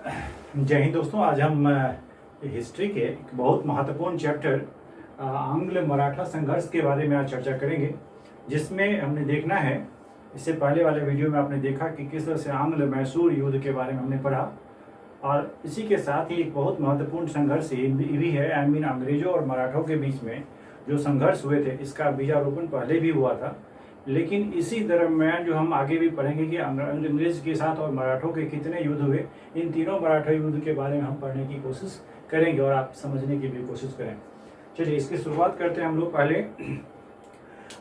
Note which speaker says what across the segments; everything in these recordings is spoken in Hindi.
Speaker 1: जय हिंद दोस्तों। आज हम हिस्ट्री के एक बहुत महत्वपूर्ण चैप्टर आंग्ल मराठा संघर्ष के बारे में आज चर्चा करेंगे, जिसमें हमने देखना है। इससे पहले वाले वीडियो में आपने देखा कि किस तरह से आंग्ल मैसूर युद्ध के बारे में हमने पढ़ा, और इसी के साथ ही एक बहुत महत्वपूर्ण संघर्ष ये भी है। अंग्रेजों और मराठों के बीच में जो संघर्ष हुए थे, इसका बीजारोपण पहले भी हुआ था, लेकिन इसी दरम्यान जो हम आगे भी पढ़ेंगे कि अंग्रेज के साथ और मराठों के कितने युद्ध हुए, इन तीनों मराठा युद्ध के बारे में हम पढ़ने की कोशिश करेंगे और आप समझने की भी कोशिश करें। चलिए इसकी शुरुआत करते हैं हम लोग। पहले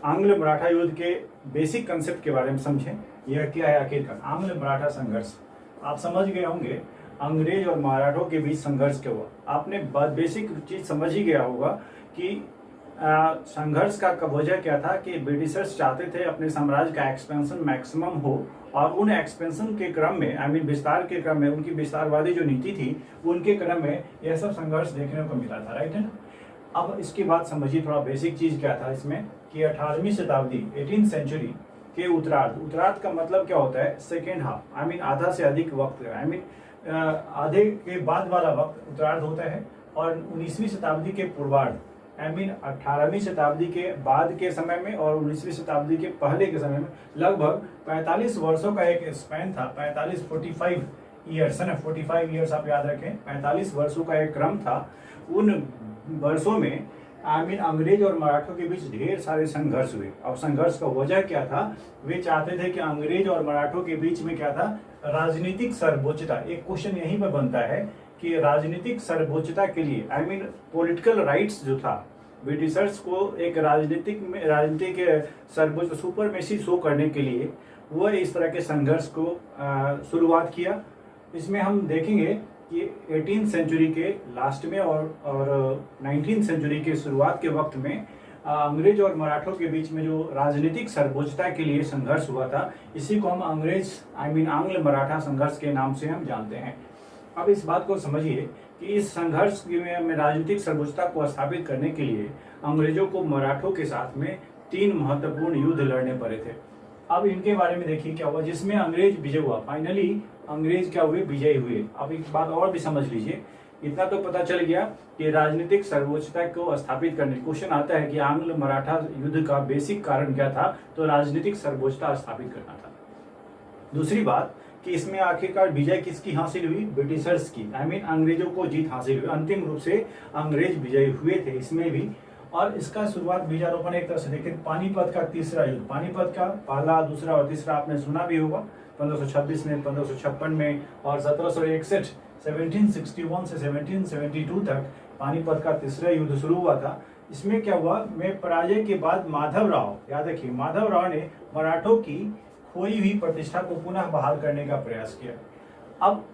Speaker 1: आंग्ल मराठा युद्ध के बेसिक कंसेप्ट के बारे में समझें। यह क्या है आखिरकार आंग्ल मराठा संघर्ष। आप समझ गए होंगे अंग्रेज और मराठों के बीच संघर्ष क्या हुआ। आपने बेसिक चीज समझ ही गया होगा कि संघर्ष का वजह क्या था कि ब्रिटिशर्स चाहते थे अपने साम्राज्य का एक्सपेंशन मैक्सिमम हो, और उन एक्सपेंशन के क्रम में विस्तार के क्रम में उनकी विस्तारवादी जो नीति थी, उनके क्रम में यह सब संघर्ष देखने को मिला था। राइट है ना। अब इसके बाद समझिए थोड़ा बेसिक चीज क्या था इसमें कि 18वीं शताब्दी 18th सेंचुरी के उत्तरार्ध का मतलब क्या होता है? सेकेंड हाफ, आधा से अधिक वक्त, आधे के बाद वाला वक्त उत्तरार्ध होता है, और 19वीं शताब्दी के पूर्वार्ध 18वीं शताब्दी के बाद के समय में और 19वीं शताब्दी के पहले के समय में लगभग 45 वर्षों का एक स्पैन था। 45 ईयर्स है ना, 45 ईयर्स आप याद रखें, 45 वर्षों का एक क्रम था। उन वर्षों में अंग्रेज और मराठों के बीच ढेर सारे संघर्ष हुए, और संघर्ष का वजह क्या था? वे चाहते थे कि अंग्रेज और मराठों के बीच में क्या था? राजनीतिक सर्वोच्चता। एक क्वेश्चन यहीं पर बनता है कि राजनीतिक सर्वोच्चता के लिए पॉलिटिकल राइट्स जो था, ब्रिटिशर्स को एक राजनीतिक सर्वोच्च सुपरमेसी शो करने के लिए वह इस तरह के संघर्ष को शुरुआत किया। इसमें हम देखेंगे कि 18th सेंचुरी के लास्ट में और 19th सेंचुरी के शुरुआत के वक्त में अंग्रेज और मराठों के बीच में जो राजनीतिक सर्वोच्चता के लिए संघर्ष हुआ था, इसी को हम आंग्ल मराठा संघर्ष के नाम से हम जानते हैं। अब इस बात को समझिए कि इस संघर्ष में राजनीतिक सर्वोच्चता को स्थापित करने के लिए अंग्रेजों को मराठों के साथ में 3 महत्वपूर्ण युद्ध लड़ने पड़े थे। अब इनके बारे में देखिए क्या हुआ, जिसमें अंग्रेज विजय हुआ। फाइनली अंग्रेज क्या हुए? विजयी हुए। अब एक बात और भी समझ लीजिए, इतना तो पता चल गया कि राजनीतिक सर्वोच्चता को स्थापित करने। क्वेश्चन आता है कि आंग्ल मराठा युद्ध का बेसिक कारण क्या था? तो राजनीतिक सर्वोच्चता स्थापित करना था। दूसरी बात कि इसमें आखिरकार विजय किसकी हासिल हुई? ब्रिटिशर्स की। अंग्रेजों को जीत हासिल हुई। अंतिम रूप से अंग्रेज विजयी हुए थे इसमें भी। और इसका शुरुआत बीजारोपण एक तरह से देखिए, पानीपत का तीसरा युद्ध, पानीपत का पहला, दूसरा और तीसरा आपने सुना भी होगा। 1526 में, 1556 में और 1761 1761 से 1772 तक पानीपत का तीसरा युद्ध शुरू हुआ था। इसमें क्या हुआ? में पराजय के बाद माधवराव, याद रखिए, माधवराव ने मराठों की खोई हुई प्रतिष्ठा को पुनः बहाल करने का प्रयास किया। अब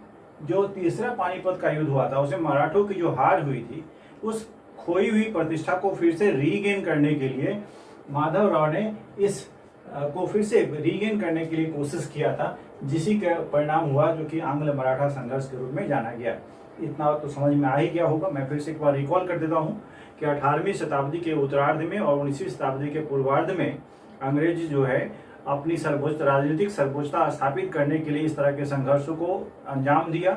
Speaker 1: जो तीसरा पानीपत का युद्ध हुआ था, उसमें मराठों की जो हार हुई थी, उस खोई हुई प्रतिष्ठा को फिर से रीगेन करने के लिए माधवराव ने इस को फिर से रीगेन करने के लिए कोशिश किया था, जिसी का परिणाम हुआ जो कि आंग्ल मराठा संघर्ष के रूप में जाना गया। इतना तो समझ में आ ही गया होगा। मैं फिर से एक बार रिकॉल कर देता हूँ कि 18वीं शताब्दी के उत्तरार्ध में और 19वीं शताब्दी के पूर्वार्ध में अंग्रेज जो है अपनी राजनीतिक सर्वोच्चता स्थापित करने के लिए इस तरह के संघर्षों को अंजाम दिया।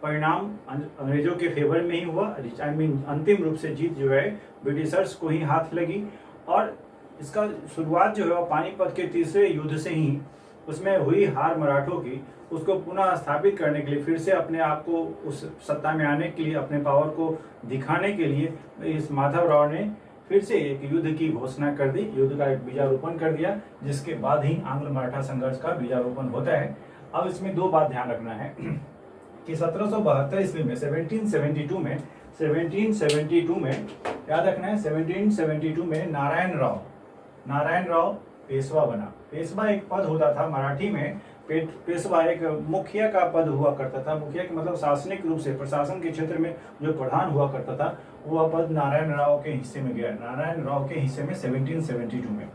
Speaker 1: परिणाम अंग्रेजों के फेवर में ही हुआ। अंतिम रूप से जीत जो है ब्रिटिशर्स को ही हाथ लगी, और इसका शुरुआत जो है पानीपत के तीसरे युद्ध से ही, उसमें हुई हार मराठों की, उसको पुनः स्थापित करने के लिए, फिर से अपने आप को उस सत्ता में आने के लिए, अपने पावर को दिखाने के लिए इस माधवराव ने फिर से एक युद्ध की घोषणा कर दी, युद्ध का एक बीजारोपण कर दिया, जिसके बाद ही आंग्ल मराठा संघर्ष का बीजारोपण होता है। अब इसमें 2 बात ध्यान रखना है कि 1772 ईस्वी में 1772 में याद रखना है, 1772 में नारायण राव पेशवा बना। पेशवा एक पद होता था मराठी में। पेशवा एक मुखिया का पद हुआ करता था। मुखिया के मतलब शासनिक रूप से प्रशासन के क्षेत्र में जो प्रधान हुआ करता था, वह पद नारायण राव के हिस्से में गया, नारायण राव के हिस्से में 1772 में।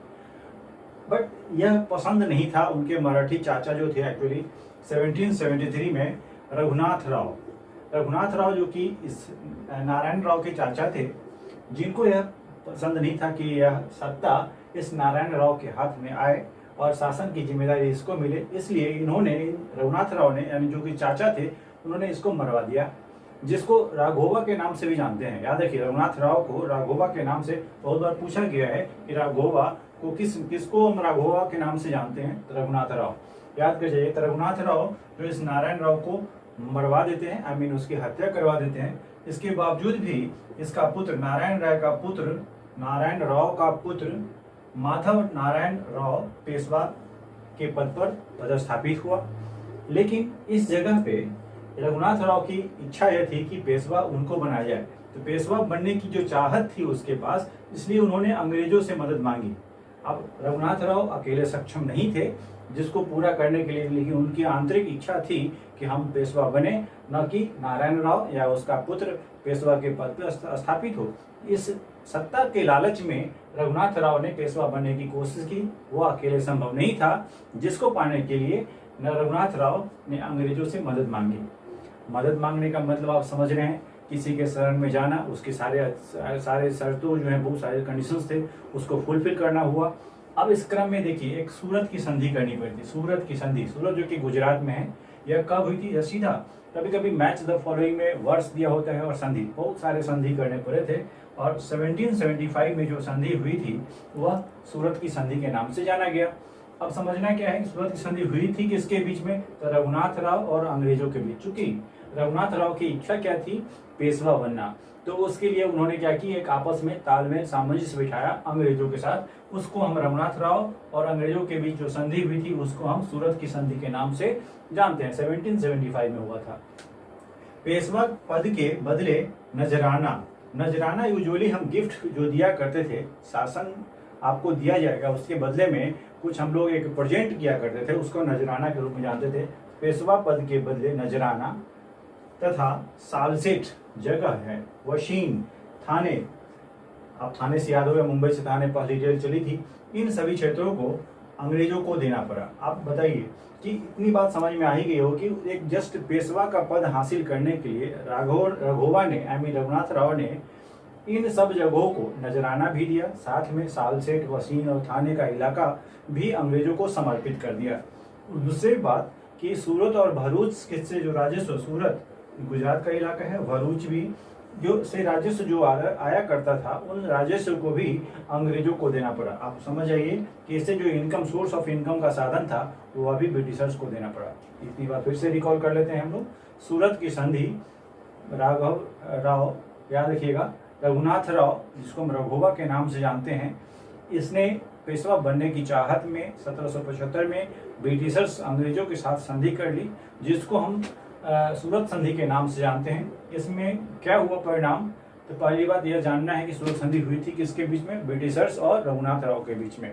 Speaker 1: बट यह पसंद नहीं था उनके मराठी चाचा जो थे। एक्चुअली 1773 में रघुनाथ राव जो कि इस नारायण राव के चाचा थे, जिनको यह पसंद नहीं था कि यह सत्ता इस नारायण राव के हाथ में आए और शासन की जिम्मेदारी इसको मिले। इसलिए इन्होंने, रघुनाथ राव ने, यानी जो कि चाचा थे, उन्होंने इसको मरवा दिया, जिसको राघोबा के नाम से भी जानते हैं। याद रखिए, रघुनाथ राव को राघोबा के नाम से बहुत बार पूछा गया है कि राघोबा को किसको हम राघोबा के नाम से जानते हैं, तो रघुनाथ राव। याद कर जाइए, तो रघुनाथ राव जो इस नारायण राव को मरवा देते हैं, आई मीन उसकी हत्या करवा देते हैं। इसके बावजूद भी इसका पुत्र नारायण राव का पुत्र माधव नारायण राव पेशवा के पद पर पदस्थापित हुआ। लेकिन इस जगह पे रघुनाथ राव की इच्छा यह थी कि पेशवा उनको बनाया जाए, तो पेशवा बनने की जो चाहत थी उसके पास, इसलिए उन्होंने अंग्रेजों से मदद मांगी। अब रघुनाथ राव अकेले सक्षम नहीं थे जिसको पूरा करने के लिए, लेकिन उनकी आंतरिक इच्छा थी कि हम पेशवा बने, न कि नारायण राव या उसका पुत्र पेशवा के पद पर स्थापित हो। इस सत्ता के लालच में रघुनाथ राव ने पेशवा बनने की कोशिश की, वो अकेले संभव नहीं था, जिसको पाने के लिए रघुनाथ राव ने अंग्रेजों से मदद मांगी। मदद मांगने का मतलब आप समझ रहे हैं, किसी के शरण में जाना, उसके सारे शर्तों जो है, बहुत सारे कंडीशंस थे, उसको फुलफिल करना हुआ। अब इस क्रम में देखिए, एक सूरत की संधि करनी पड़ती। सूरत की संधि, सूरत जो कि गुजरात में है, यह कब हुई थी? यह सीधा कभी कभी मैच द फॉलोइंग में वर्ष दिया होता है और संधि, बहुत सारे संधि करने पड़े थे। और 1775 में जो संधि हुई थी वह सूरत की संधि के नाम से जाना गया। अब समझना क्या है कि सूरत की संधि हुई थी किसके बीच में? तो रघुनाथ राव और अंग्रेजों के बीच। चूंकि रघुनाथ राव की इच्छा क्या थी? पेशवा बनना। तो उसके लिए उन्होंने क्या की, एक आपस में तालमेल सामंजस्य बिठाया अंग्रेजों के साथ। उसको हम रघुनाथ राव और अंग्रेजों के बीच जो संधि हुई थी उसको हम सूरत की संधि के नाम से जानते हैं। 1775 में हुआ था। पेशवा पद के बदले नजराना यूजुअली हम गिफ्ट जो दिया करते थे, शासन आपको दिया जाएगा, उसके बदले में कुछ हम लोग एक प्रेजेंट किया करते थे, उसको नजराना के रूप में जानते थे। पेशवा पद के बदले नजराना तथा सालसेट जगह है, वशीन, थाने, आप थाने से याद होगा, मुंबई से थाने पहली रेल चली थी, इन सभी क्षेत्रों को अंग्रेजों को देना पड़ा। आप बताइए कि इतनी बात समझ में आ ही गई हो कि एक जस्ट पेशवा का पद हासिल करने के लिए राघोबा ने, आई मीन रघुनाथ राव ने इन सब जगहों को नजराना भी दिया, साथ में सालसेट, वसीन और थाने का इलाका भी अंग्रेजों को समर्पित कर दिया। दूसरी बात कि सूरत और भरूच से जो राजस्व, सूरत गुजरात का इलाका है, भरूच भी जो से राजस्व जो आया करता था, उन राजस्व को भी अंग्रेजों को देना पड़ा। आप समझ आइए कि इससे जो इनकम, सोर्स ऑफ इनकम का साधन था, वो अभी ब्रिटिशर्स को देना पड़ा। इतनी बात फिर से रिकॉल कर लेते हैं हम लोग। सूरत की संधि, राघव राव, याद रखिएगा, रघुनाथ राव जिसको हम रघोबा के नाम से जानते हैं, इसने पेशवा बनने की चाहत में 1775 में ब्रिटिशर्स अंग्रेजों के साथ संधि कर ली, जिसको हम सूरत संधि के नाम से जानते हैं। इसमें क्या हुआ परिणाम? तो पहली बात यह जानना है कि सूरत संधि हुई थी किसके बीच में? ब्रिटिशर्स और रघुनाथ राव के बीच में।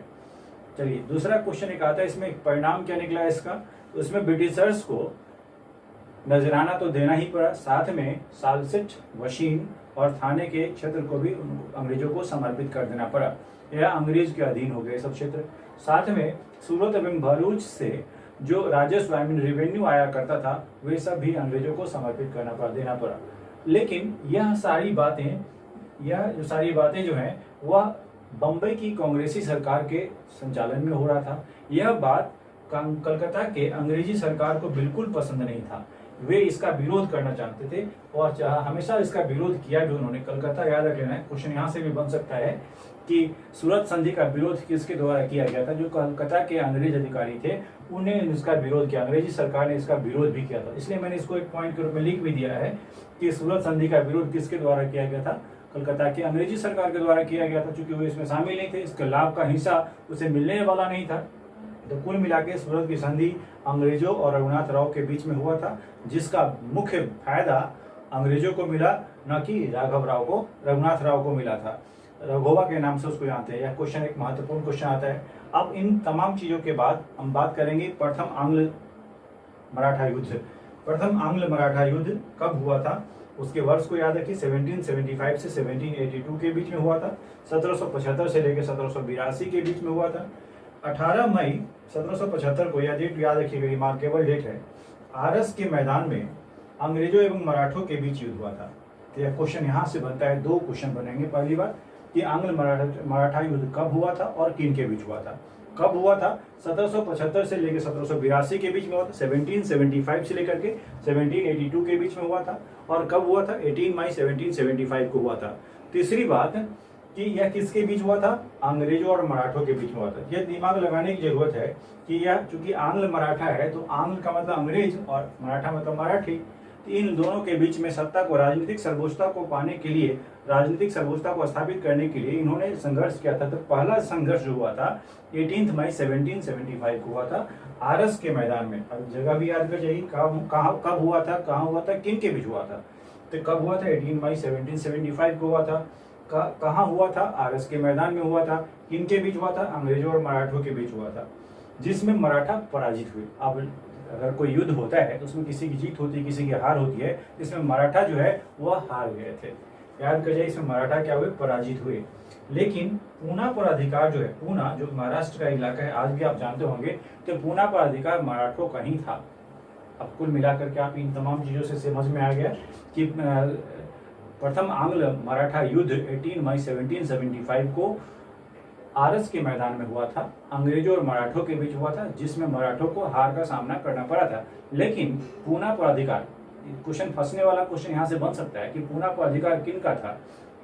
Speaker 1: चलिए, दूसरा क्वेश्चन एक आता है, इसमें परिणाम क्या निकला इसका? तो इसमें ब्रिटिशर्स को नजराना तो देना ही पड़ा, साथ में सालसेट, वशीन और थाने के क्षेत्र को भी अंग्रेजों को समर्पित कर देना पड़ा। यह अंग्रेज के अधीन हो गए सब क्षेत्र। साथ में सूरत एवं भरूच से जो राजस्व, आई मीन रेवेन्यू आया करता था, वे सब भी अंग्रेजों को समर्पित देना पड़ा। लेकिन यह जो सारी बातें जो हैं, वह बम्बई की कांग्रेसी सरकार के संचालन में हो रहा था। यह बात कलकत्ता के अंग्रेजी सरकार को बिल्कुल पसंद नहीं था। वे इसका विरोध करना चाहते थे और हमेशा इसका विरोध किया भी उन्होंने। कलकत्ता, याद रख लेना है, क्वेश्चन यहाँ से भी बन सकता है कि सूरत संधि का विरोध किसके द्वारा किया गया था? जो कलकत्ता के अंग्रेज अधिकारी थे, उन्हें इसका विरोध किया, अंग्रेजी सरकार ने इसका विरोध भी किया था। इसलिए मैंने इसको एक पॉइंट के रूप में लिख भी दिया है कि सूरत संधि का विरोध किसके द्वारा किया गया था? कलकत्ता की अंग्रेजी सरकार के द्वारा किया गया था, क्योंकि वो इसमें शामिल नहीं थे, इसके लाभ का हिस्सा उसे मिलने वाला नहीं था। तो कुल मिला के सूरत की संधि अंग्रेजों और रघुनाथ राव के बीच में हुआ था, जिसका मुख्य फायदा अंग्रेजों को मिला, न कि रघुनाथ राव को मिला था। रघोबा के नाम से उसको जानते हैं। यह क्वेश्चन एक महत्वपूर्ण क्वेश्चन आता है। अब इन तमाम चीजों के बाद हम बात करेंगे प्रथम आंग्ल मराठा युद्ध। प्रथम आंग्ल मराठा युद्ध कब हुआ था? उसके वर्ष को याद रखिए, 1775 से 1782 के बीच में हुआ था। 1775 से लेकर 1782 के बीच में हुआ था। 18 मई 1775 को, यह डेट याद रखिएगा, रिमार्केबल डेट है, आरस के मैदान में अंग्रेजों एवं मराठों के बीच युद्ध हुआ था। तो यह क्वेश्चन यहाँ से बनता है, दो क्वेश्चन बनेंगे। पहली बात कि आंग्ल मराठा युद्ध कब हुआ था और किन के बीच हुआ था। कब हुआ था? 1775 से लेकर 1782 के बीच में हुआ था। 1775 से लेकर के 1782 के बीच में हुआ था। और कब हुआ था? 18 मई 1775 को हुआ था। तीसरी बात कि यह किसके बीच हुआ था? अंग्रेजों और मराठों के बीच में हुआ था। यह दिमाग लगाने की जरूरत है कि यह चूंकि आंग्ल मराठा है, तो आंग्ल का मतलब अंग्रेज और मराठा मतलब मराठी, तो इन दोनों के बीच में सत्ता को, राजनीतिक सर्वोच्चता को पाने के लिए, राजनीतिक सर्वोच्चता को स्थापित करने के लिए इन्होंने संघर्ष किया था। तो पहला संघर्ष जो हुआ था 18 मई 1775 को हुआ था आरस के मैदान में। अब जगह भी याद कर जाइए, कब हुआ था, कहाँ हुआ था, किन के बीच हुआ था? तो कब हुआ था? 18 मई 1775 को हुआ था। कहाँ हुआ था? आरस के मैदान में हुआ था। किन के बीच हुआ था? अंग्रेजों और मराठों के बीच हुआ था, जिसमें मराठा पराजित हुए। अब अगर कोई युद्ध होता है तो उसमें किसी की जीत होती है, किसी की हार होती है। इसमें मराठा जो है वह हार गए थे। याद कर जाइए, इसमें मराठा क्या हुए? पराजित हुए। लेकिन पूना पर अधिकार जो है, पूना जो महाराष्ट्र का इलाका है, आज भी आप जानते होंगे, तो पूना पर अधिकार मराठों का ही था। अब कुल मिलाकर के आप इन तमाम चीजों से समझ में आ गया कि प्रथम आंग्ल मराठा युद्ध 18 मई 1775 को आरस के मैदान में हुआ था, अंग्रेजों और मराठों के बीच हुआ था, जिसमें मराठों को हार का सामना करना पड़ा था। लेकिन पूना पर अधिकार, क्वेश्चन फंसने वाला क्वेश्चन यहाँ से बन सकता है कि पूना पर अधिकार किन का था?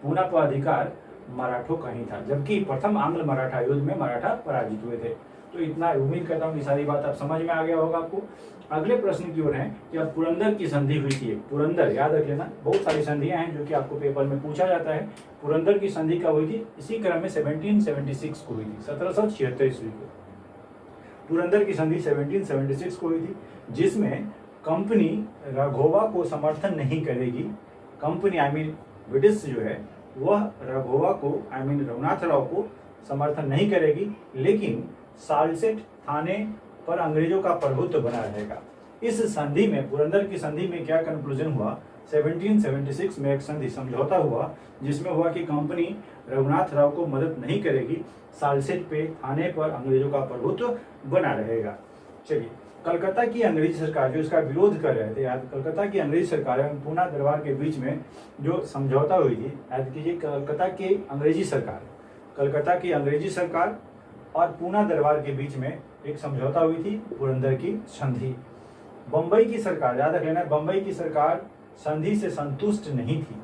Speaker 1: पूना पर अधिकार मराठा का ही था, जबकि प्रथम आंग्ल मराठा युद्ध में मराठा पराजित हुए थे। तो इतना उम्मीद करता हूँ कि सारी बात अब समझ में आ गया होगा आपको। अगले प्रश्न की ओर है कि अब पुरंदर की संधि हुई थी। पुरंदर याद रख लेना, बहुत सारी संधियां हैं जो कि आपको पेपर में पूछा जाता है। पुरंदर की संधि कब हुई थी? इसी क्रम में 1776 को हुई थी, 1776 ईस्वी को पुरंदर की संधि 1776 को हुई थी, जिसमें कंपनी राघोवा को समर्थन नहीं करेगी। कंपनी आई मीन ब्रिटिश जो है वह राघोवा को आई मीन रघुनाथ राव को समर्थन नहीं करेगी, लेकिन सालसेट थाने पर अंग्रेजों का प्रभुत्व बना रहेगा। इस संधि में, पुरंदर की संधि में क्या कंक्लूजन हुआ? 1776 में एक संधि समझौता हुआ, जिसमें हुआ कि कंपनी रघुनाथ राव को मदद नहीं करेगी, सालसेट पे थाने पर अंग्रेजों का प्रभुत्व बना रहेगा। चलिए, कलकत्ता की अंग्रेजी सरकार जो इसका विरोध कर रहे थे, याद, कलकत्ता की अंग्रेजी सरकार एवं पूना दरबार के बीच में जो समझौता हुई थी, याद कीजिए, कलकत्ता की अंग्रेजी सरकार और पूना दरबार के बीच में एक समझौता हुई थी, पुरंदर की संधि। बंबई की सरकार, याद रख लेना, बंबई की सरकार संधि से संतुष्ट नहीं थी।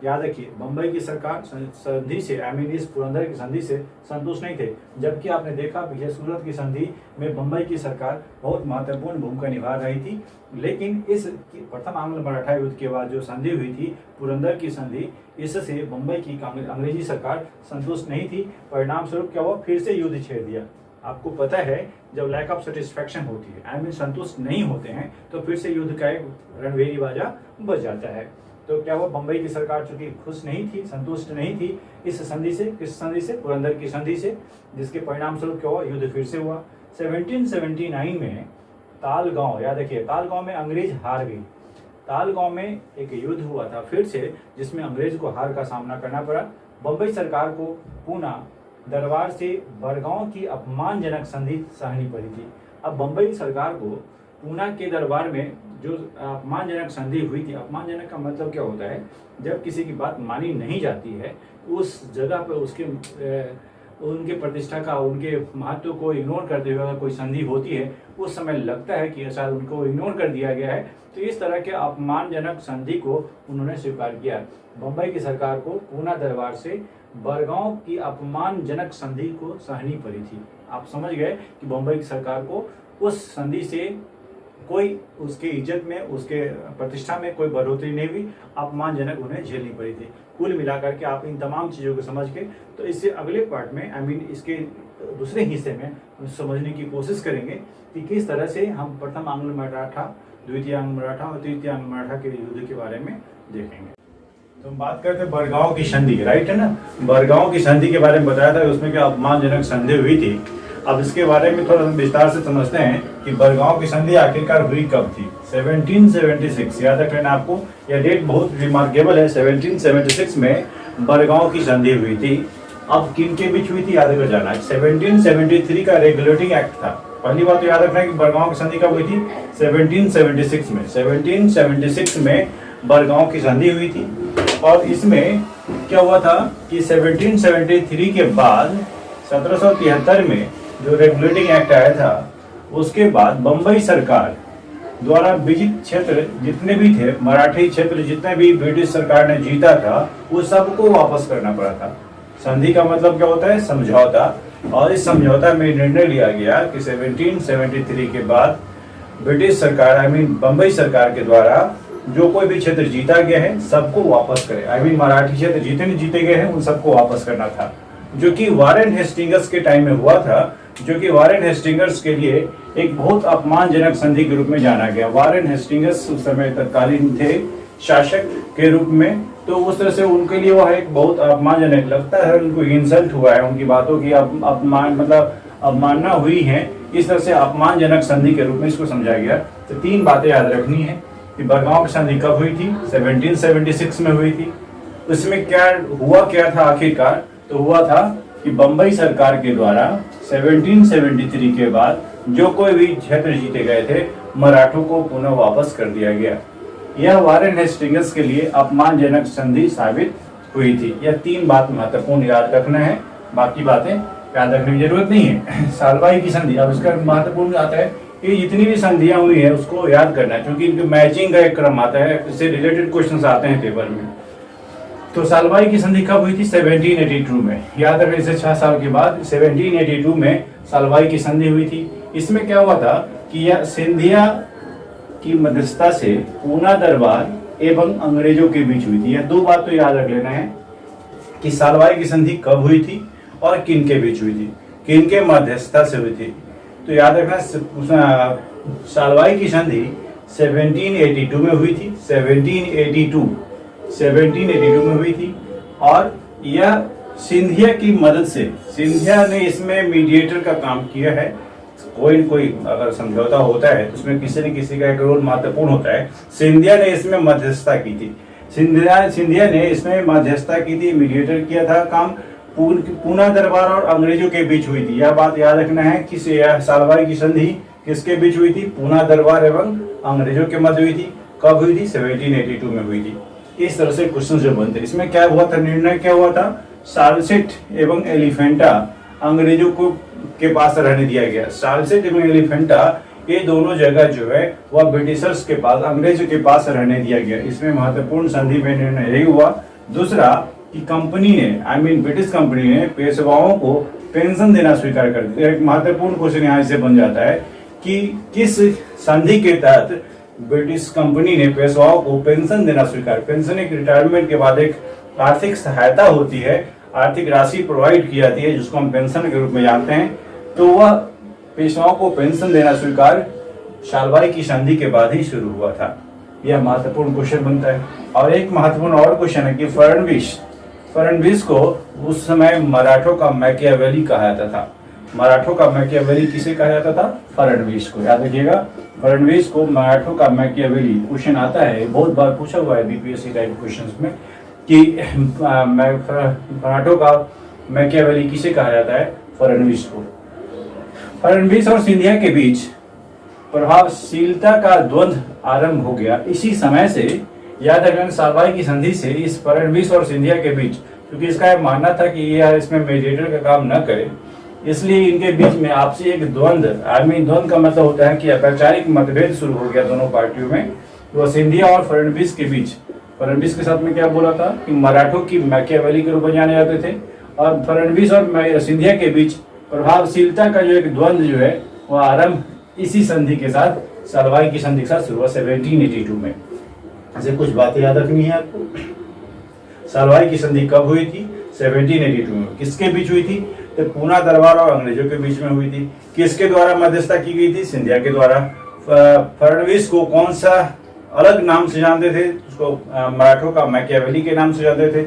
Speaker 1: याद रखिए, बंबई की सरकार संधि से आई मीन इस पुरंदर की संधि से संतुष्ट नहीं थे, जबकि आपने देखा पीछे सूरत की संधि में बंबई की सरकार बहुत महत्वपूर्ण भूमिका निभा रही थी। लेकिन इस प्रथम आंग्ल मराठा युद्ध के बाद जो संधि हुई थी, पुरंदर की संधि, इससे बंबई की अंग्रेजी सरकार संतुष्ट नहीं थी। परिणाम स्वरूप क्या हुआ? फिर से युद्ध छेड़ दिया। आपको पता है, जब लैक ऑफ सेटिस्फैक्शन होती है, आई मीन संतुष्ट नहीं होते हैं, तो फिर से युद्ध का एक रणभेरी बाजा बज जाता है। तो क्या हुआ? बंबई की सरकार चूंकि खुश नहीं थी, संतुष्ट नहीं थी इस संधि से, किस संधि से? पुरंदर की संधि से, जिसके परिणाम स्वरूप क्या हुआ? युद्ध फिर से हुआ। 1779 में तालगांव, याद रखिए, तालगांव में अंग्रेज हार गई। तालगांव में एक युद्ध हुआ था फिर से, जिसमें अंग्रेज को हार का सामना करना पड़ा। बंबई सरकार को पूना दरबार से बरगांव की अपमानजनक संधि सहनी पड़ी थी। अब बंबई सरकार को पूना के दरबार में जो अपमानजनक संधि हुई थी, अपमानजनक का मतलब क्या होता है? जब किसी की बात मानी नहीं जाती है, उस जगह पर उनके प्रतिष्ठा का, उनके महत्व को इग्नोर करते हुए अगर कोई संधि होती है, उस समय लगता है कि शायद उनको इग्नोर कर दिया गया है। तो इस तरह के अपमानजनक संधि को उन्होंने स्वीकार किया। बंबई की सरकार को पूना दरबार से बरगांव की अपमानजनक संधि को सहनी पड़ी थी। आप समझ गए कि बंबई की सरकार को उस संधि से कोई उसके इज्जत में, उसके प्रतिष्ठा में कोई बढ़ोतरी नहीं हुई, अपमानजनक उन्हें झेलनी पड़ी थी। कुल मिलाकर के आप इन तमाम चीज़ों को समझ के, तो इससे अगले पार्ट में आई मीन इसके दूसरे हिस्से में हम समझने की कोशिश करेंगे कि किस तरह से हम प्रथम आंग्ल मराठा, द्वितीय आंग्ल मराठा और तृतीय आंग्ल मराठा के युद्ध के बारे में देखेंगे। तो हम बात करते हैं बरगांव की संधि, राइट है ना। बरगांव की संधि के बारे में बताया था, उसमें क्या अपमानजनक संधि हुई थी। अब इसके बारे में थोड़ा विस्तार से समझते हैं कि बरगांव की संधि आखिरकार हुई कब थी। 1776, याद रख लेना आपको, यह डेट बहुत रिमार्केबल है। 1776 में बरगांव की संधि हुई थी। अब किन के बीच हुई थी, याद कर जाना। 1773 का रेगुलेटिंग एक्ट था। पहली बात तो याद रखना है कि बरगांव की संधि कब हुई थी? 1776 में। 1776 में बरगांव की संधि हुई थी। और इसमें क्या हुआ था कि 1773 के बाद 1773 में जो रेगुलेटिंग एक्ट आया था, उसके बाद बम्बई सरकार द्वारा विजित क्षेत्र जितने भी थे, मराठी क्षेत्र जितने भी ब्रिटिश सरकार ने जीता था, वो सबको वापस करना पड़ा था। संधि का मतलब क्या होता है? समझौता। और इस समझौता में निर्णय लिया गया कि 1773 के बाद ब्रिटिश सरकार बम्बई सरकार के द्वारा जो कोई भी क्षेत्र जीता गया है सबको वापस करे। मराठी क्षेत्र जितने जीते गए हैं उन सबको वापस करना था, जो कि वारेन हेस्टिंग्स के टाइम में हुआ था, जो कि वारेन हेस्टिंग्स के लिए एक बहुत अपमानजनक संधि के रूप में जाना गया। वारेन हेस्टिंग्स उस समय तत्कालीन थे शासक के रूप में, तो उस तरह से उनके लिए वह एक बहुत अपमानजनक लगता है, उनको इंसल्ट हुआ है, उनकी बातों की अपमान मतलब अवमानना हुई है, इस तरह से अपमानजनक संधि के रूप में इसको समझा गया। तो 3 बातें याद रखनी है कि बरगांव की संधि कब हुई थी? 1776 में हुई थी। उसमें क्या था आखिरकार? तो हुआ था कि बम्बई सरकार के द्वारा 1773 के बाद जो कोई भी क्षेत्र जीते गए थे, मराठों को पुनः वापस कर दिया गया। यह वारेन हेस्टिंग्स के लिए अपमानजनक संधि साबित हुई थी। यह 3 बात महत्वपूर्ण याद रखना है, बाकी बातें याद रखने की जरूरत नहीं है। सालवाई की संधि, अब इसका महत्वपूर्ण आता है कि जितनी भी संधियां हुई है उसको याद करना है, क्योंकि इनके मैचिंग का एक क्रम आता है, इससे रिलेटेड क्वेश्चंस आते हैं पेपर में। तो सालवाई की संधि कब हुई थी? 1782 में। याद रखें, इससे 6 साल के बाद 1782 में सालवाई की संधि हुई थी। इसमें क्या हुआ था कि यह सिंधिया की मध्यस्थता से पूना दरबार एवं अंग्रेजों के बीच हुई थी। यह 2 बात तो याद रख लेना है कि सालवाई की संधि कब हुई थी और किन के बीच हुई थी, किन के मध्यस्थता से हुई थी। तो याद रखना, सालवाई की संधि 1782 में हुई थी। 1782 में हुई थी, और यह सिंधिया की मदद से, सिंधिया ने इसमें मीडिएटर का काम किया है। कोई अगर समझौता होता है तो उसमें किसी न किसी का एक रोल महत्वपूर्ण होता है। सिंधिया ने इसमें मध्यस्थता की थी। सिंधिया ने इसमें मध्यस्थता की थी, मीडिएटर किया था काम। पूना दरबार और अंग्रेजों के बीच हुई थी। यह बात याद रखना है कि सालवाई की संधि किसके बीच हुई थी? पूना दरबार एवं अंग्रेजों के मध्य हुई थी। कब हुई थी? 1782 में हुई थी। इस तरह से क्वेश्चन जो बनते, इसमें क्या हुआ था? निर्णय क्या हुआ था? सालसेट एवं एलिफेंटा अंग्रेजों को के पास रहने दिया गया। सालसेट एवं एलिफेंटा ये दोनों जगह जो है वह ब्रिटिशर्स के पास, अंग्रेजों के पास रहने दिया गया। इसमें महत्वपूर्ण संधि में निर्णय यही हुआ। दूसरा कि कंपनी ने, ब्रिटिश कंपनी ने पेशवाओं को पेंशन देना स्वीकार कर दिया। एक महत्वपूर्ण क्वेश्चन यहाँ से बन जाता है कि किस संधि के तहत ब्रिटिश कंपनी ने पेशवाओं को पेंशन देना स्वीकार। पेंशन एक रिटायरमेंट के बाद एक आर्थिक सहायता होती है, आर्थिक राशि प्रोवाइड की जाती है, जिसको हम पेंशन के रूप में जानते हैं। तो वह पेशवाओं को पेंशन देना स्वीकार सालवाई की संधि के बाद ही शुरू हुआ था। यह महत्वपूर्ण क्वेश्चन बनता है। और एक महत्वपूर्ण और क्वेश्चन है कि फड़णवीस को उस समय मराठों का मैकियावेली कहा जाता था। मराठों का मैकियावेली किसे कहा जाता था? फड़णवीस को। याद रखिएगा, फड़णवीस को मराठों का मैकियावेली। क्वेश्चन आता है, बहुत बार पूछा हुआ है बीपीएससी टाइप क्वेश्चंस में कि मराठों का मैकियावेली किसे कहा जाता है? फड़णवीस को। फड़णवीस और सिंधिया के बीच प्रभावशीलता का द्वंद्व आरंभ हो गया इसी समय से। याद रखना, सालवाई की संधि से इस फड़णवीस और सिंधिया के बीच, क्योंकि इसका मानना था कि ये इसमें मीडिएटर का काम न करे, इसलिए इनके बीच में आपसी एक द्वंद्व, द्वंद्व का मतलब होता है कि वैचारिक मतभेद शुरू हो गया दोनों पार्टियों में। तो सिंधिया और फड़णवीस के बीच, फड़णवीस के साथ में क्या बोला था कि मराठों की मैकियावेली के रूप में जाने जाते थे, और फड़णवीस और सिंधिया के बीच प्रभावशीलता का जो एक द्वंद्व जो है वह आरंभ इसी संधि के साथ, सालवाई की संधि के साथ शुरू हुआ 1782 में। ऐसे कुछ बातें याद रखनी है आपको। सालवाई की संधि कब हुई थी? 1782 में। किसके बीच हुई थी? तो पूना दरबार और अंग्रेजों के बीच में हुई थी। किसके द्वारा मध्यस्थता की गई थी? सिंधिया के द्वारा। फड़णवीस को कौन सा अलग नाम से जानते थे? उसको मराठों का मैकियावेली के नाम से जानते थे।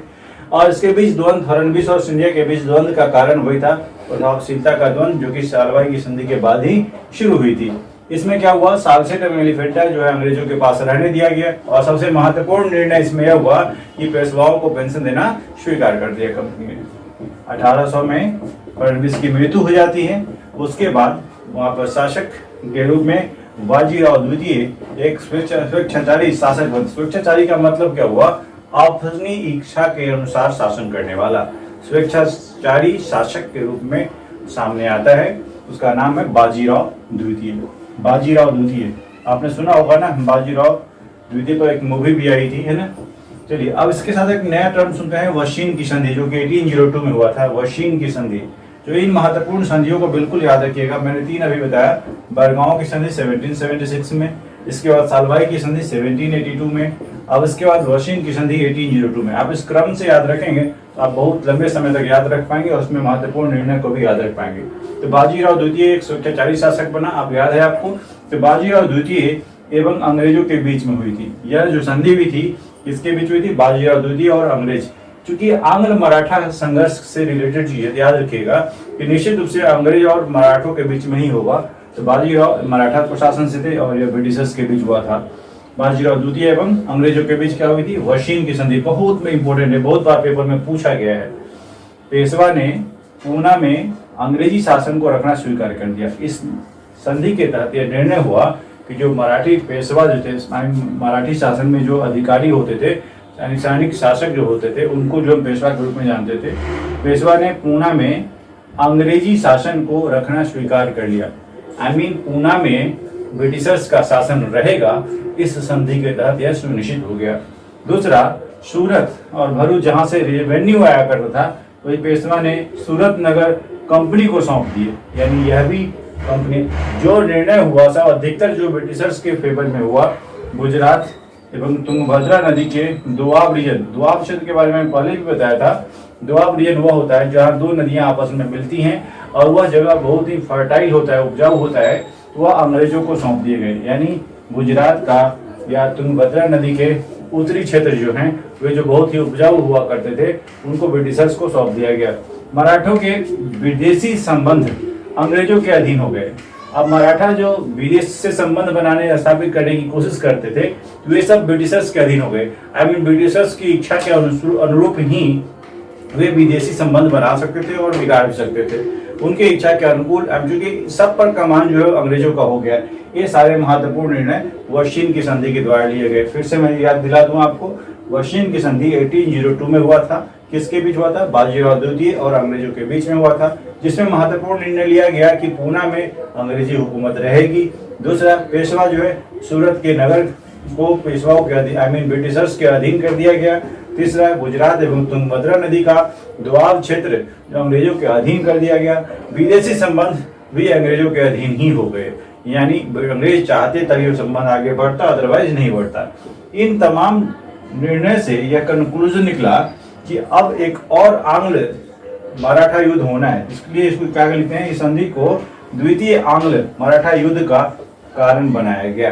Speaker 1: और इसके बीच द्वंद्व, फड़णवीस और सिंधिया के बीच द्वंद्व का कारण वही था प्रभावशीलता का द्वंद्व, जो कि सालवाई की संधि के बाद ही शुरू हुई थी। इसमें क्या हुआ? सालसेट एवं एलिफेंटा जो है अंग्रेजों के पास रहने दिया गया, और सबसे महत्वपूर्ण निर्णय इसमें यह हुआ कि पेशवाओं को पेंशन देना स्वीकार कर दिया कंपनी ने। 1800 में फड़णवीस की मृत्यु हो जाती है। उसके बाद वहाँ पर शासक के रूप में बाजीराव द्वितीय एक स्वेच्छाचारी शासक बनते। स्वेच्छाचारी का मतलब क्या हुआ? अपनी इच्छा के अनुसार शासन करने वाला स्वेच्छाचारी शासक के रूप में सामने आता है। उसका नाम है बाजीराव द्वितीय। बाजीराव द्वितीय आपने सुना होगा ना, बाजीराव द्वितीय तो एक मूवी भी आई थी, है ना। चलिए अब इसके साथ एक नया टर्म सुनते हैं, वशीन की संधि, जो कि 1802 में हुआ था। वशीन की संधि, जो इन महत्वपूर्ण संधियों को बिल्कुल याद रखिएगा। मैंने 3 अभी बताया, बरगांव की संधि 1776 में, इसके बाद सालवाई की संधि 1782 में, अब इसके बाद वशीन की संधि 1802 में। आप इस क्रम से याद रखेंगे तो आप बहुत लंबे समय तक याद रख पाएंगे और उसमें महत्वपूर्ण निर्णय को भी याद रख पाएंगे। तो बाजीराव द्वितीय एक स्वैच्छाचारी शासक बना, आप याद है आपको। तो बाजीराव द्वितीय एवं अंग्रेजों के बीच में हुई थी यह जो संधि हुई थी, इसके बीच हुई थी बाजीराव द्वितीय और अंग्रेज। चूंकि आंग्ल मराठा संघर्ष से रिलेटेड चीज याद रखिएगा कि निश्चित रूप से अंग्रेज और मराठों के बीच में ही होगा। तो बाजीराव मराठा प्रशासन से थे और यह ब्रिटिशर्स के बीच हुआ था। बाजीराव द्वितीय एवं अंग्रेजों के बीच क्या हुई थी, वशीन की संधि। बहुत में इंपॉर्टेंट है, बहुत बार पेपर में पूछा गया है। पेशवा ने पूना में अंग्रेजी शासन को रखना स्वीकार कर दिया। इस संधि के तहत यह निर्णय हुआ कि जो मराठी पेशवा जो थे, मराठी शासन में जो अधिकारी होते थे, यानी सैनिक शासक जो होते थे, उनको जो हम पेशवा के रूप में जानते थे, पेशवा ने पूना में अंग्रेजी शासन को रखना स्वीकार कर लिया। पूना में ब्रिटिशर्स का शासन रहेगा, इस संधि के तहत यह सुनिश्चित हो गया। दूसरा, सूरत और भरूच जहां से रेवेन्यू आया करता था, वही पेशवा ने सूरत नगर कंपनी को सौंप दिए। यानी यह भी कंपनी, जो निर्णय हुआ था अधिकतर जो ब्रिटिशर्स के फेवर में हुआ, गुजरात एवं तुंगभद्रा नदी के दोआब रीजन, दोआब क्षेत्र के बारे में पहले भी बताया था। दोआब रीजन वह होता है जहाँ 2 नदियां आपस में मिलती हैं और वह जगह बहुत ही फर्टाइल होता है, उपजाऊ होता है, वह अंग्रेजों को सौंप दिए गए। यानी गुजरात का या तुंगभद्रा नदी के उत्तरी क्षेत्र जो हैं, वे जो बहुत ही उपजाऊ हुआ करते थे, उनको ब्रिटिशर्स को सौंप दिया गया। मराठों के विदेशी संबंध अंग्रेजों के अधीन हो गए। अब मराठा जो विदेश से संबंध बनाने स्थापित करने की कोशिश करते थे, वे सब ब्रिटिशर्स के अधीन हो गए। ब्रिटिशर्स की इच्छा के अनुरूप ही वे विदेशी संबंध बना सकते थे और बिगाड़ भी सकते थे, उनके इच्छा के अनुकूल। अब चूंकि सब पर कमान जो है अंग्रेजों का हो गया, ये सारे महत्वपूर्ण निर्णय वशीन की संधि के द्वारा लिए गए। फिर से मैं याद दिला दूं आपको, वशीन की संधि 1802 में हुआ था। किसके बीच हुआ था, बाजीराव द्वितीय और अंग्रेजों के बीच में हुआ था, जिसमें महत्वपूर्ण निर्णय लिया गया कि पूना में अंग्रेजी हुकूमत रहेगी। दूसरा, पेशवा जो है सूरत के नगर को पेशवाओं के अधीन, ब्रिटिशर्स के अधीन कर दिया गया। तीसरा, गुजरात एवं तुंगभद्रा नदी का दोआब क्षेत्र जो अंग्रेजों के अधीन कर दिया गया। विदेशी संबंध भी अंग्रेजों के अधीन ही हो गए, यानी अंग्रेज चाहते तभी संबंध आगे बढ़ता, अदरवाइज नहीं बढ़ता। इन तमाम निर्णय से यह कंक्लूजन निकला कि अब एक और आंग्ल मराठा युद्ध होना है। इसलिए इसको क्या लिखते हैं, इस संधि को द्वितीय आंग्ल मराठा युद्ध का कारण बनाया गया।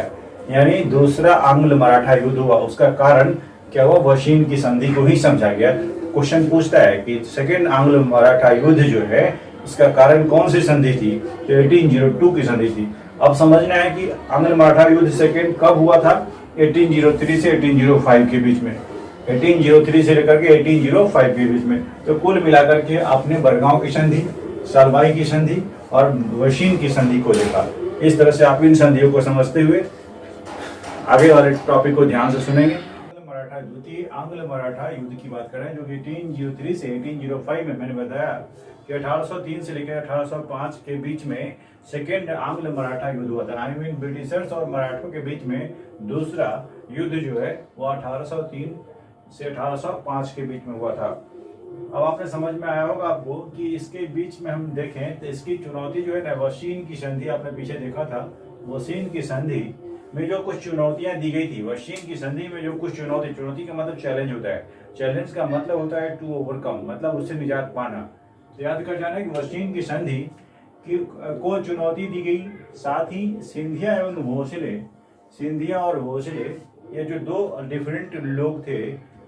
Speaker 1: यानी दूसरा आंग्ल मराठा युद्ध हुआ, उसका कारण क्या हुआ, वशीन की संधि को ही समझा गया। क्वेश्चन पूछता है कि सेकेंड आंग्ल मराठा युद्ध जो है, इसका कारण कौन सी संधि थी, तो 1802 की संधि थी। अब समझना है कि आंग्ल मराठा युद्ध सेकेंड कब हुआ था, 1803 से 1805 के बीच में, 1803 से लेकर के 1805 के बीच में। तो कुल मिलाकर के आपने बरगांव की संधि, सालवाई की संधि और वशीन की संधि को देखा। इस तरह से आप इन संधियों को समझते हुए आगे वाले टॉपिक को ध्यान से सुनेंगे। मराठा द्वितीय आंग्ल मराठा युद्ध की बात करें, जो कि 1803 से 1805 में, मैंने बताया कि 1803 से लेकर 1805 के बीच में सेकेंड आंग्ल मराठा युद्ध हुआ था। ब्रिटिशर्स और मराठों के बीच में दूसरा युद्ध जो है वो 1803 से 1805 के बीच में हुआ था। अब आपने समझ में आया होगा आपको कि इसके बीच में हम देखें तो इसकी चुनौती जो है ना, वशीन की संधि आपने पीछे देखा था। वशीन की संधि में जो कुछ चुनौतियां दी गई थी, वशीन की संधि में जो कुछ चुनौती का मतलब चैलेंज होता है, चैलेंज का मतलब होता है टू ओवरकम, मतलब उससे निजात पाना। तो याद कर जाना कि वशीन की संधि को चुनौती दी गई, साथ ही सिंधिया एवं भोसले, सिंधिया और भोसले ये जो 2 डिफरेंट लोग थे,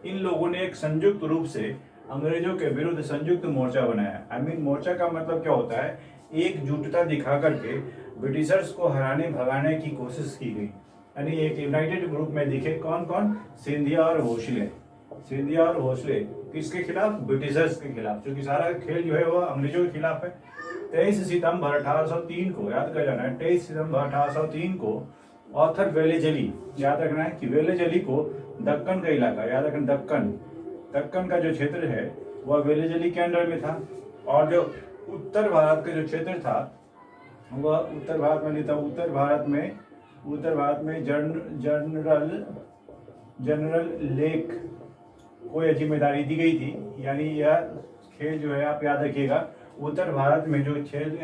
Speaker 1: इन लोगों ने एक संयुक्त रूप से अंग्रेजों के विरुद्ध संयुक्त मोर्चा बनाया। मोर्चा का मतलब क्या होता है, एकजुटता दिखा करके ब्रिटिशर्स को हराने भगाने की कोशिश की गई। यानी एक यूनाइटेड ग्रुप में दिखे कौन कौन, सिंधिया और भोसले। सिंधिया और भोसले किसके खिलाफ, ब्रिटिशर्स के खिलाफ, क्योंकि सारा खेल जो है वो अंग्रेजों के खिलाफ है। 23 सितंबर 1803 को, याद कर जाना है, 23 सितंबर 1803 को ऑर्थर वेलेजली, याद रखना है कि वेलेजली को दक्कन का इलाका, याद रखना दक्कन का जो क्षेत्र है वह वेलेजली के अंडर में था, और जो उत्तर भारत का जो क्षेत्र था वह उत्तर भारत में नहीं था। उत्तर भारत में जनरल लेक को यह जिम्मेदारी दी गई थी। यानी यह खेल जो है आप याद रखिएगा, उत्तर भारत में जो खेल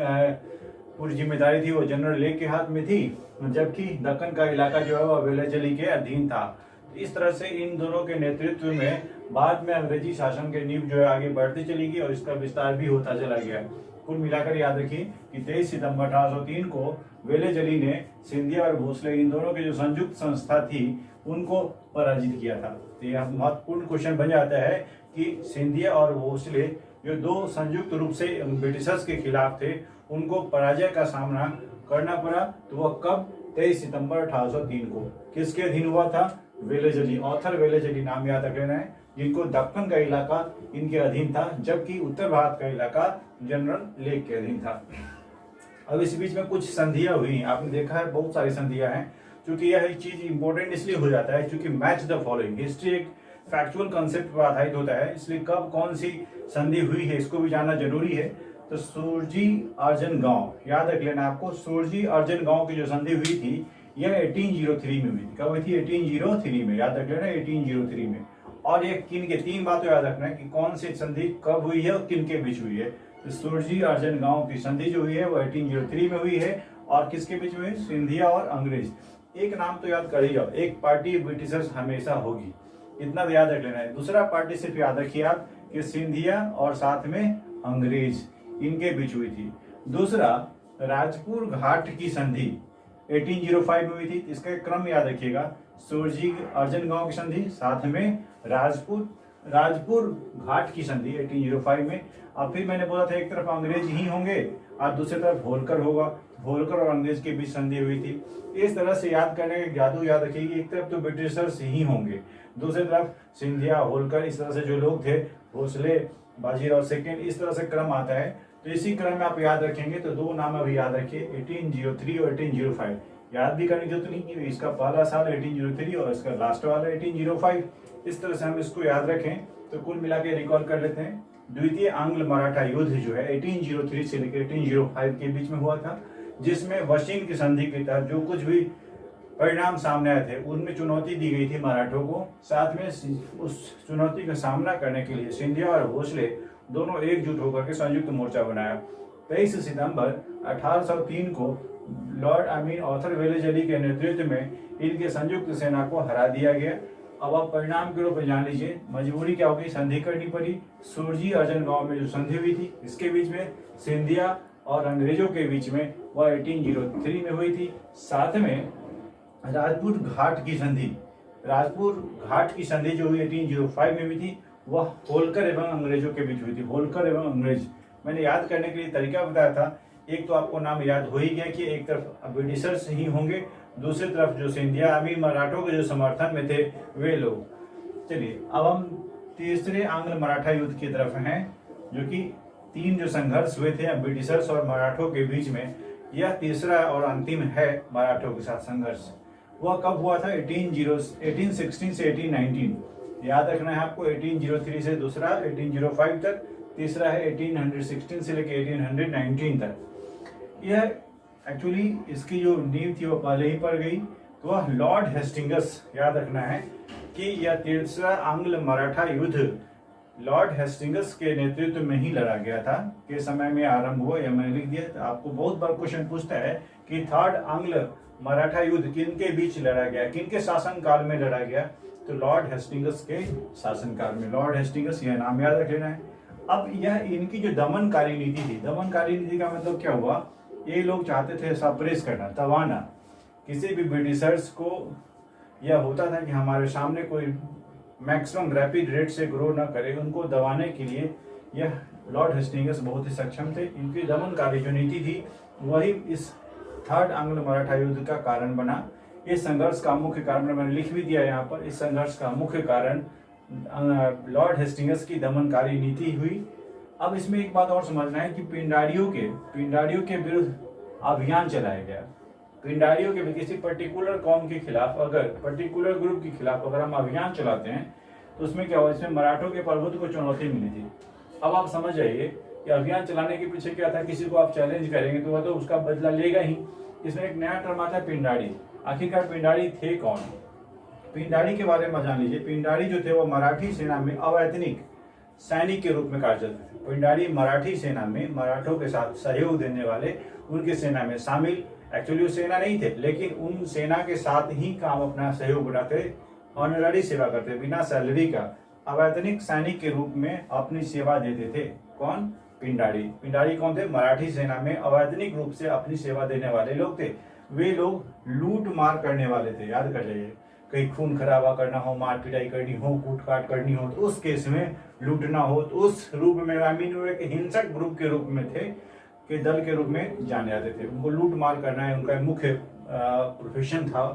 Speaker 1: पूरी जिम्मेदारी थी वो जनरल लेक के हाथ में थी, जबकि दक्कन का इलाका जो है वो वेलेजली के अधीन था। इस तरह से इन दोनों के नेतृत्व में बाद में अंग्रेजी शासन के नींव जो है आगे बढ़ती चली गई और इसका विस्तार भी होता चला गया। कुल मिलाकर याद रखिए कि 23 सितंबर 1803 को वेलेजली ने सिंधिया और भोसले इन दोनों की जो संयुक्त संस्था थी उनको पराजित किया था। तो यह महत्वपूर्ण क्वेश्चन बन जाता है कि सिंधिया और भोसले जो दो संयुक्त रूप से ब्रिटिशर्स के खिलाफ थे उनको पराजय का सामना करना पड़ा। तो वह कब? 23 सितंबर 1803 को। किसके अधीन हुआ था? वेलेजली, ऑथर वेलेजली नाम याद रख लेना है, जिनको दक्कन का इलाका इनके अधीन था, जबकि उत्तर भारत का इलाका जनरल लेक के अधीन था। अब इस बीच में कुछ संधियां हुई, आपने देखा है बहुत सारी संधियां हैं। क्योंकि यह चीज इंपॉर्टेंट इसलिए हो जाता है क्योंकि मैच द फॉलोइंग, हिस्ट्री एक फैक्चुअल कंसेप्ट पर आधारित होता है, इसलिए कब कौन सी संधि हुई है इसको भी जानना जरूरी है। तो सुरजी अर्जन गांव याद रख लेना आपको, सुरजी अर्जन गांव की जो संधि हुई थी यह 1803 में हुई थी। कब हुई थी? 1803 में, याद रख लेना 1803 में। और ये किन के, तीन बातों याद रखना है कि कौन सी संधि कब हुई है और किन के बीच हुई है। तो सुरजी अर्जन गांव की संधि जो हुई है वो 1803 में हुई है और किसके बीच में? सिंधिया और अंग्रेज। एक नाम तो याद कर ही जाओ, एक पार्टी ब्रिटिशर्स हमेशा होगी, इतना तो याद रख लेना है। दूसरा पार्टी सिर्फ याद रखिए आप कि सिंधिया और साथ में अंग्रेज, इनके बीच हुई थी। दूसरा, राजपुर घाट की संधि 1805 में हुई थी। इसका क्रम याद रखिएगा, सुरजी अर्जन गांव की संधि, साथ में राजपुर घाट की संधि 1805 में। अब फिर मैंने बोला था एक तरफ अंग्रेज ही होंगे और दूसरी तरफ होलकर होगा, होलकर और अंग्रेज के बीच संधि हुई थी। इस तरह से याद करने का जादू याद रखिए, एक तरफ तो ब्रिटिशर्स ही होंगे, दूसरी तरफ सिंधिया, होलकर, इस तरह से जो लोग थे, भोसले, बाजीराव सेकेंड, इस तरह से क्रम आता है। तो इसी क्रम में आप याद रखेंगे तो दो नाम अभी याद रखिए, 1803 और 1805। याद भी करने की जरूरत नहीं है, इसका पहला साल 1803 और इसका लास्ट वाला 1805। इस तरह से हम इसको याद रखें तो कुल मिला के रिकॉल कर लेते हैं। द्वितीय आंग्ल मराठा युद्ध जो है 1803 से लेकर 1805 के बीच में हुआ था, जिसमें वशिंग की संधि के तहत जो कुछ भी परिणाम सामने आए थे उनमें चुनौती दी गई थी मराठों को। साथ में उस चुनौती का सामना करने के लिए सिंधिया और भोसले दोनों एकजुट होकर के संयुक्त मोर्चा बनाया। 23 सितंबर 1803 को ऑथर वेलेजली के नेतृत्व में इनके संयुक्त सेना को हरा दिया गया। अब आप परिणाम के रूप में जान लीजिए, मजबूरी क्या होगी? संधि करनी पड़ी। सुरजी अर्जन गांव में जो संधि हुई थी इसके बीच में सिंधिया और अंग्रेजों के बीच में वह 1803 में हुई थी। साथ में राजपुर घाट की संधि जो हुई 1805 में हुई थी, वह होलकर एवं अंग्रेजों के बीच हुई थी। होलकर एवं अंग्रेज, मैंने याद करने के लिए तरीका बताया था। एक तो आपको नाम याद हो ही गया कि एक तरफ ब्रिटिशर्स ही होंगे, दूसरी तरफ जो सिंधिया अमीर मराठों के जो समर्थन में थे वे लोग। चलिए अब हम तीसरे आंग्ल मराठा युद्ध की तरफ हैं, जो कि तीन जो संघर्ष हुए थे ब्रिटिशर्स और मराठों के बीच में, यह तीसरा और अंतिम है मराठों के साथ संघर्ष। वह कब हुआ था? 1816 से 1819। याद रखना है आपको, 1803 से दूसरा 1805 तक, तीसरा है 1816 से लेकर 1819 तक। यह एक्चुअली इसकी जो नींव थी वो पहले ही पड़ गई। तो वह लॉर्ड हेस्टिंगस, याद रखना है कि यह तीसरा आंग्ल मराठा युद्ध लॉर्ड हेस्टिंगस के नेतृत्व में ही लड़ा गया था, के समय में आरंभ हुआ। यह मैंने लिख दिया। तो आपको बहुत बार क्वेश्चन पूछता है कि थर्ड आंग्ल मराठा युद्ध किनके बीच लड़ा गया, किनके शासन काल में लड़ा गया? तो लॉर्ड हेस्टिंगस के शासनकाल में। लॉर्ड हेस्टिंगस, यह नाम याद रख लेना है। अब यह इनकी जो दमनकारी नीति थी, दमनकारी नीति का मतलब क्या हुआ? ये लोग चाहते थे सप्रेस करना, दबाना किसी भी ब्रिटिशर्स को। यह होता था कि हमारे सामने कोई मैक्सिमम रैपिड रेट से ग्रो ना करे, उनको दबाने के लिए यह लॉर्ड हेस्टिंगस बहुत ही सक्षम थे। इनकी दमनकारी जो नीति थी वही इस थर्ड आंग्ल मराठा युद्ध का कारण बना। इस संघर्ष का मुख्य कारण मैंने लिख भी दिया यहाँ पर। इस संघर्ष का मुख्य कारण लॉर्ड हेस्टिंगस की दमनकारी नीति हुई। अब इसमें एक बात और समझना है कि पिंडारियों के विरुद्ध अभियान चलाया गया। पिंडारियों के किसी पर्टिकुलर कौम के खिलाफ, अगर पर्टिकुलर ग्रुप के खिलाफ अगर हम अभियान चलाते हैं तो उसमें क्या हुआ? इसमें मराठों के प्रभुत्व को चुनौती मिली थी। अब आप समझ जाइए कि अभियान चलाने के पीछे क्या था, किसी को आप चैलेंज करेंगे तो वह तो उसका बदला लेगा ही। इसमें एक नया टर्म आता है पिंडारी। आखिरकार पिंडारी थे कौन? पिंडारी के बारे में जान लीजिए। पिंडारी जो थे वो मराठी सेना में अवैतनिक सैनिक के रूप में कार्यरत थे। पिंडारी मराठी सेना में मराठों के साथ सहयोग देने वाले, उनकी सेना में शामिल, एक्चुअली वो सेना नहीं थे लेकिन उन सेना के साथ ही काम अपना सहयोग बढ़ाते, ऑनररी सेवा करते, बिना सैलरी का अवैतनिक सैनिक के रूप में अपनी सेवा देते थे। कौन? पिंडारी। पिंडारी कौन थे? मराठी सेना में अवैतनिक रूप से अपनी सेवा देने वाले लोग थे। वे लोग लूट मार करने वाले थे, याद कर जाइए। कहीं खून खराबा करना हो, मार पिटाई करनी हो, कूट काट करनी हो, तो उस केस में लूटना हो, तो उस रूप में वो एक हिंसक ग्रुप के रूप में थे, के दल के रूप में जाने जाते थे। उनको लूट मार करना है उनका मुख्य प्रोफेशन था।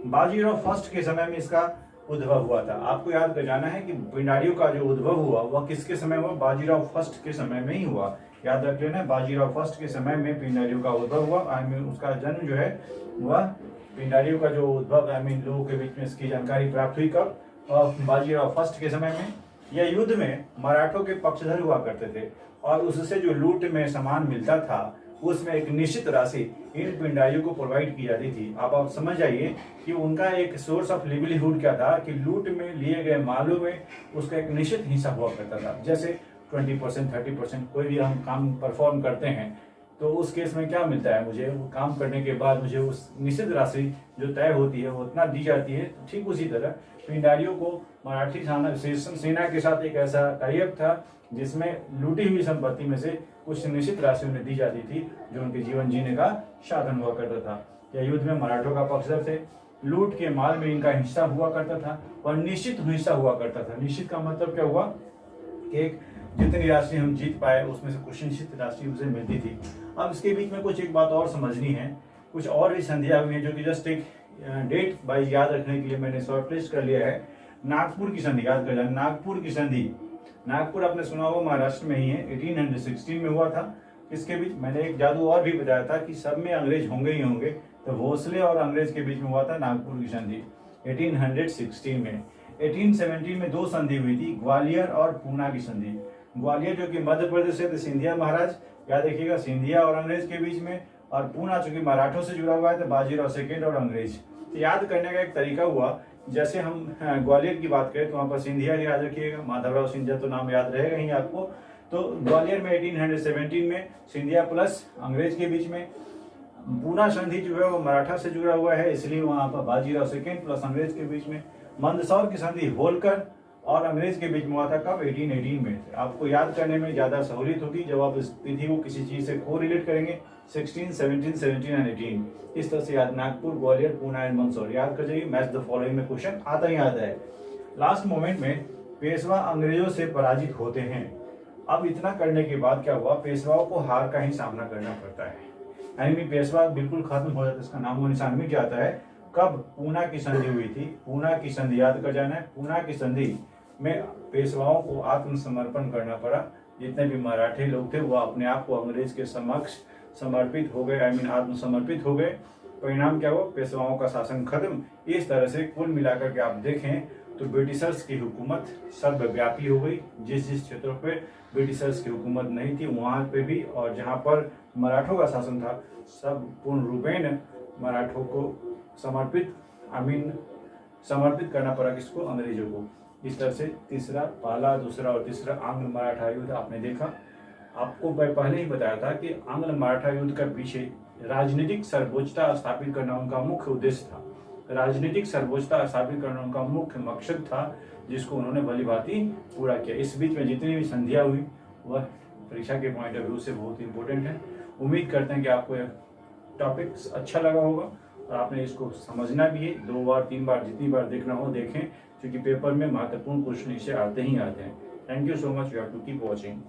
Speaker 1: बाजीराव फर्स्ट के समय में इसका उद्भव हुआ था। आपको याद कर जाना है कि पिंडारियों का जो उद्भव हुआ वह किसके समय हुआ? बाजीराव फर्स्ट के समय में ही हुआ। याद रख लेना, बाजीराव फर्स्ट के समय में पिंडारियों का उद्भव हुआ। उसका जन्म जो है वह पिंडारियों का जो उद्भव लोगों के बीच में इसकी जानकारी प्राप्त हुई कब? बाजीराव फर्स्ट के समय में। यह युद्ध में मराठों के पक्षधर हुआ करते थे और उससे जो लूट में सामान मिलता था उसमें एक निश्चित राशि इन पिंडारियों को प्रोवाइड की जाती थी। आप समझ जाइए कि उनका एक सोर्स ऑफ लिवलीहुड क्या था कि लूट में लिए गए मालों में उसका एक निश्चित हिस्सा हुआ करता था। जैसे 20%, 30% कोई भी हम काम परफॉर्म करते हैं तो उस केस में क्या मिलता है मुझे? वो काम करने के बाद मुझे उस निश्चित राशि जो तय होती है वो उतना दी जाती है। ठीक उसी तरह पिंडारियों को मराठी सेना के साथ एक ऐसा टाइप था जिसमें लूटी हुई संपत्ति में से कुछ निश्चित राशि उन्हें दी जाती थी जो उनके जीवन जीने का साधन हुआ करता था। यह युद्ध में मराठों का पक्षधर थे। लूट के माल में इनका हिस्सा हुआ करता था और निश्चित हिस्सा हुआ करता था। निश्चित का मतलब क्या हुआ कि एक जितनी राशि हम जीत पाए उसमें से कुछ निश्चित राशि उसे मिलती थी। अब इसके बीच में कुछ एक बात और समझनी है। कुछ और भी संधियां हुई हैं जो कि जस्ट एक डेट वाइज याद रखने के लिए मैंने शॉर्टलिस्ट कर लिया है। नागपुर की संधि याद कर लेना। नागपुर की संधि, नागपुर आपने सुना होगा महाराष्ट्र में ही है, 1816 में हुआ था। इसके बीच मैंने एक जादू और भी बताया था कि सब में अंग्रेज होंगे ही होंगे, तो भोसले और अंग्रेज के बीच में हुआ था नागपुर की संधि 1816 में। 1817 में दो संधि हुई थी, ग्वालियर और पूना की संधि। ग्वालियर जो कि मध्य प्रदेश से थे, सिंधिया महाराज, याद रखिएगा, सिंधिया और अंग्रेज के बीच में, और पूना चूंकि मराठों से जुड़ा हुआ है तो बाजीराव सेकेंड और अंग्रेज। तो याद करने का एक तरीका हुआ, जैसे हम ग्वालियर की बात करें तो वहां पर सिंधिया याद रखिएगा, माधवराव सिंधिया तो नाम याद रहेगा ही आपको। तो ग्वालियर में 1817 में सिंधिया प्लस अंग्रेज के बीच में। पूना संधि जो है वो मराठा से जुड़ा हुआ है, इसलिए वहां पर बाजीराव सेकेंड प्लस अंग्रेज के बीच में। मंदसौर की संधि होलकर और अंग्रेज के बीच में हुआ था कब? 1818 में। आपको याद करने में ज्यादा सहूलियत होगी जब आप इस तिथि को किसी चीज से को रिलेट करेंगे। 16, 17, 17 एंड 18 इस तरह से याद। नागपुर, ग्वालियर, पूना एंड मंदसौर याद कर जाइए। मैच द फॉलोइंग में क्वेश्चन आता ही आता है। लास्ट मोमेंट में पेशवा अंग्रेजों से पराजित होते हैं। अब इतना करने के बाद क्या हुआ? पेशवाओं को हार का ही सामना करना पड़ता है, यानी पेशवा बिल्कुल खत्म हो जाता है, इसका नामो निशान मिट जाता है। कब? पूना की संधि हुई थी। पूना की संधि याद कर जाना है। पूना की संधि में पेशवाओं को आत्मसमर्पण करना पड़ा। जितने भी मराठी लोग थे वो अपने आप को अंग्रेज के समक्ष समर्पित हो गए, आत्मसमर्पित हो गए। परिणाम क्या हुआ? पेशवाओं का शासन खत्म। इस तरह से कुल मिलाकर के आप देखें तो ब्रिटिशर्स की हुकूमत सर्वव्यापी हो गई। जिस जिस क्षेत्रों पे ब्रिटिशर्स की हुकूमत नहीं थी वहां पे भी, और जहां पर मराठों का शासन था सब पूर्ण रूपेण मराठों को समर्पित करना पड़ा। किसको? अंग्रेजों को। इस तरह से तीसरा, पहला, दूसरा और तीसरा आंग्ल मराठा युद्ध आपने देखा। आपको मैं पहले ही बताया था कि आंग्ल मराठा युद्ध का पीछे राजनीतिक सर्वोच्चता स्थापित करना उनका मुख्य उद्देश्य था। राजनीतिक सर्वोच्चता स्थापित करना उनका मुख्य मकसद था, जिसको उन्होंने भलीभांति पूरा किया। इस बीच में जितनी भी संधियां हुई वह परीक्षा के पॉइंट ऑफ व्यू से बहुत इंपॉर्टेंट है। उम्मीद करते हैं कि आपको यह टॉपिक अच्छा लगा होगा और आपने इसको समझना भी है। 2 बार 3 बार जितनी बार देखना हो देखें, क्योंकि पेपर में महत्वपूर्ण क्वेश्चन इससे आते ही आते हैं। Thank you so much. You have to keep watching.